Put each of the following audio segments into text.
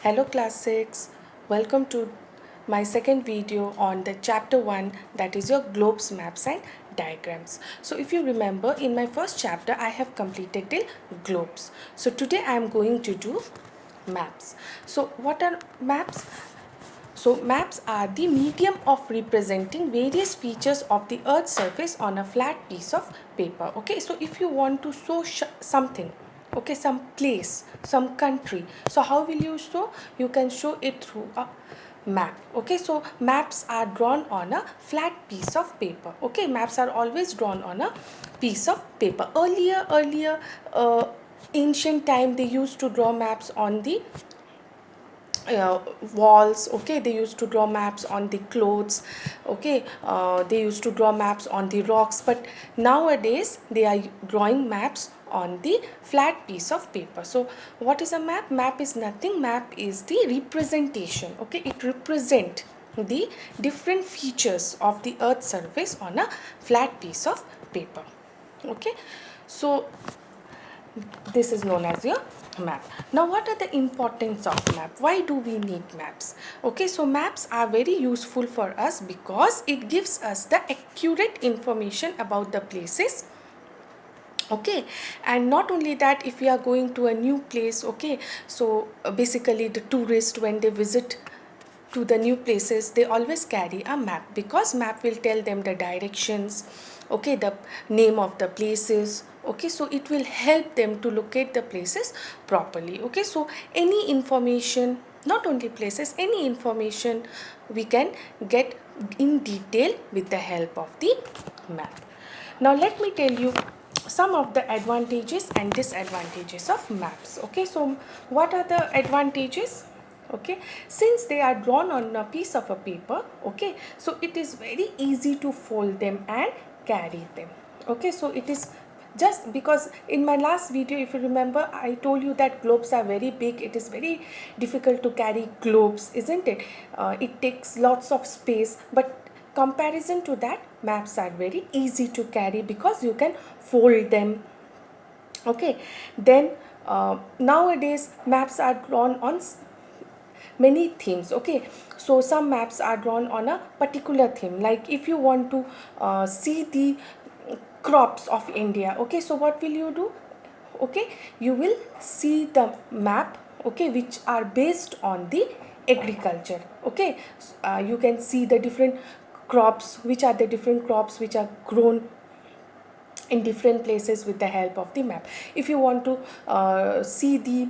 Hello class 6, welcome to my second video on the chapter 1, that is your globes, maps and diagrams. So if you remember, in my first chapter I have completed till globes. So today I am going to do maps. So what are maps? So maps are the medium of representing various features of the earth's surface on a flat piece of paper. Okay, so if you want to show something, okay, some place, some country, so how will you show? You can show it through a map. Okay, so maps are drawn on a flat piece of paper. Okay, maps are always drawn on a piece of paper. Earlier ancient time, they used to draw maps on the walls. Okay, they used to draw maps on the clothes. Okay, they used to draw maps on the rocks, but nowadays they are drawing maps on the flat piece of paper. So what is a map? Map is nothing. Map is the representation. Okay, it represent the different features of the earth's surface on a flat piece of paper. Okay, so this is known as your map. Now what are the importance of map? Why do we need maps? Okay, so maps are very useful for us because it gives us the accurate information about the places. Okay, and not only that, if we are going to a new place, okay, so basically the tourist, when they visit to the new places, they always carry a map, because map will tell them the directions, okay, the name of the places. Okay, so it will help them to locate the places properly. Okay, so any information, not only places, any information we can get in detail with the help of the map. Now let me tell you some of the advantages and disadvantages of maps. Okay, so what are the advantages? Okay, since they are drawn on a piece of a paper, okay, so it is very easy to fold them and carry them. Okay, so it is just because in my last video, if you remember, I told you that globes are very big. It is very difficult to carry globes, isn't it? It takes lots of space, but comparison to that, maps are very easy to carry because you can fold them. Okay, then nowadays maps are drawn on many themes. Okay, so some maps are drawn on a particular theme, like if you want to see the crops of India. Okay, so what will you do? Okay, you will see the map, okay, which are based on the agriculture. Okay, you can see the different crops, which are the different crops which are grown in different places with the help of the map. If you want to see the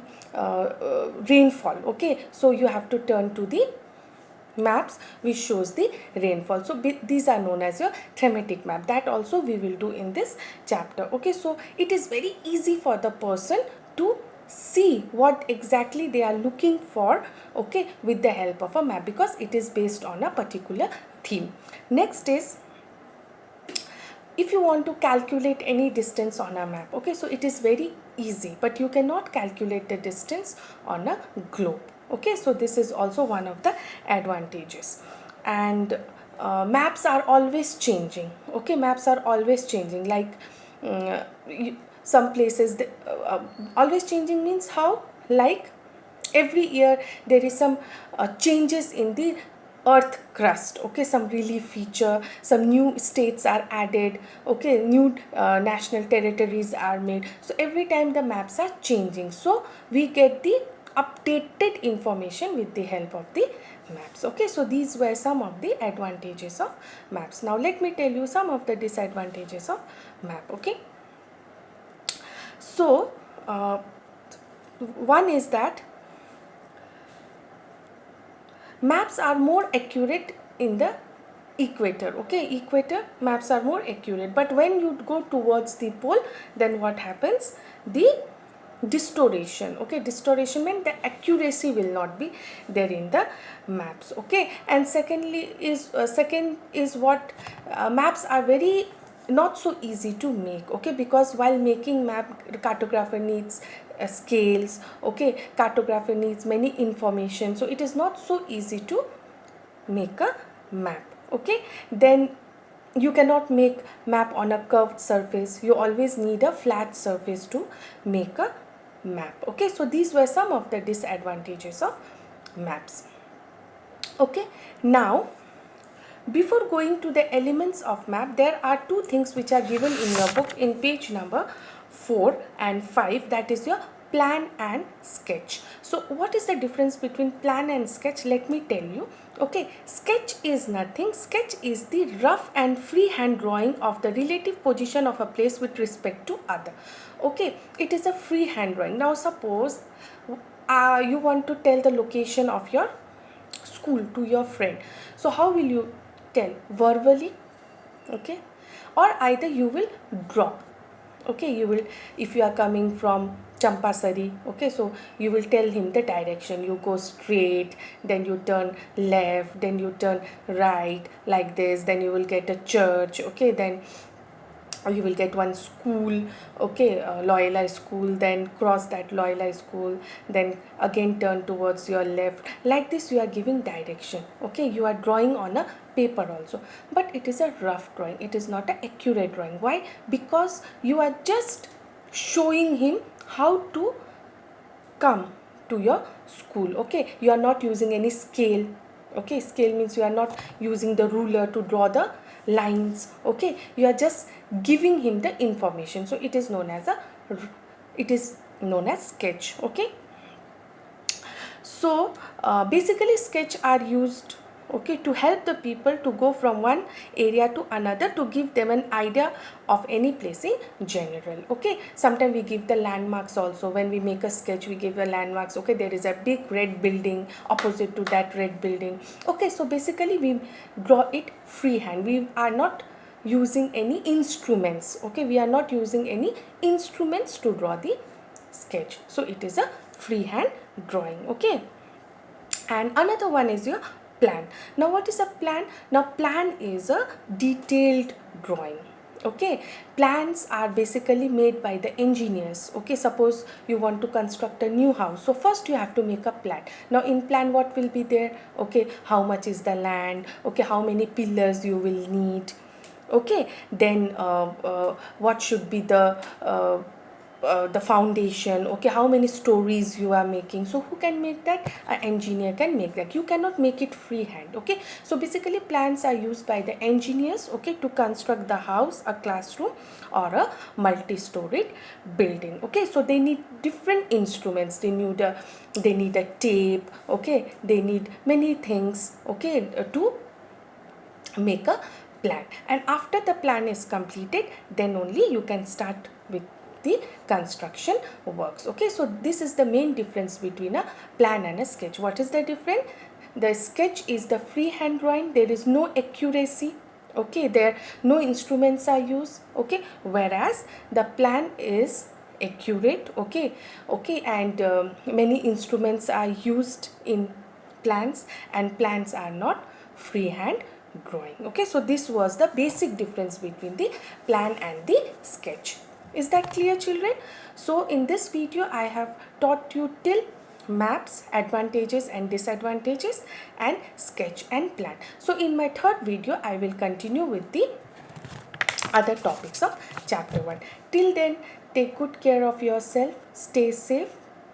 rainfall, okay, so you have to turn to the maps which shows the rainfall. So these are known as your thematic map. That also we will do in this chapter. Okay, so it is very easy for the person to see what exactly they are looking for, okay, with the help of a map, because it is based on a particular theme. Next is, if you want to calculate any distance on a map, okay, so it is very easy, but you cannot calculate the distance on a globe. Okay, so this is also one of the advantages. And maps are always changing. Okay, maps are always changing, like some places always changing means how, like every year there is some changes in the earth crust. Okay, some relief feature, some new states are added, okay, new national territories are made. So every time the maps are changing, so we get the updated information with the help of the maps. Okay, so these were some of the advantages of maps. Now let me tell you some of the disadvantages of map. Okay, so one is that maps are more accurate in the equator. Okay, equator maps are more accurate, but when you go towards the pole, then what happens? The distortion. Okay, distortion means the accuracy will not be there in the maps. Okay, and secondly is second is what maps are very not so easy to make. Okay, because while making map, the cartographer needs scales. Okay, cartographer needs many information, so it is not so easy to make a map. Okay, then you cannot make map on a curved surface. You always need a flat surface to make a map. Okay, so these were some of the disadvantages of maps. Okay, now before going to the elements of map, there are two things which are given in your book in page number 4 and 5, that is your plan and sketch. So what is the difference between plan and sketch? Let me tell you. Okay, sketch is nothing. Sketch is the rough and freehand drawing of the relative position of a place with respect to other. Okay, it is a freehand drawing. Now suppose you want to tell the location of your school to your friend. So how will you tell? Verbally, okay, or either you will draw. Okay, you will, if you are coming from Champasari, okay, so you will tell him the direction. You go straight, then you turn left, then you turn right, like this, then you will get a church. Okay, then you will get one school. Okay, Loyola school, then cross that Loyola school, then again turn towards your left. Like this you are giving direction. Okay, you are drawing on a paper also, but it is a rough drawing, it is not an accurate drawing. Why? Because you are just showing him how to come to your school. Okay, you are not using any scale. Okay, scale means you are not using the ruler to draw the lines. Okay, you are just giving him the information. So it is known as sketch. Okay, so basically sketch are used, okay, to help the people to go from one area to another, to give them an idea of any place in general. Okay, sometimes we give the landmarks also. When we make a sketch, we give the landmarks. Okay, there is a big red building opposite to that red building. Okay, so basically we draw it freehand. We are not using any instruments. Okay, we are not using any instruments to draw the sketch. So it is a freehand drawing. Okay, and another one is your plan. Now what is a plan? Now plan is a detailed drawing. Okay, plans are basically made by the engineers. Okay, suppose you want to construct a new house, so first you have to make a plan. Now in plan what will be there? Okay, how much is the land? Okay, how many pillars you will need? Okay, then what should be the foundation. Okay, how many stories you are making? So who can make that? An engineer can make that. You cannot make it freehand. Okay, so basically plans are used by the engineers, okay, to construct the house, a classroom, or a multi-storied building. Okay, so they need different instruments. They need a tape. Okay, they need many things, okay, to make a plan. And after the plan is completed, then only you can start with the construction works. Okay, so this is the main difference between a plan and a sketch. What is the difference? The sketch is the freehand drawing. There is no accuracy. Okay, there no instruments are used. Okay, whereas the plan is accurate. Okay, and many instruments are used in plans, and plans are not freehand drawing. Okay, so this was the basic difference between the plan and the sketch. Is that clear, children? So in this video I have taught you till maps, advantages and disadvantages, and sketch and plan. So in my third video I will continue with the other topics of chapter 1. Till then, take good care of yourself, stay safe.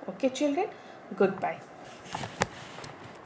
Okay, children, goodbye.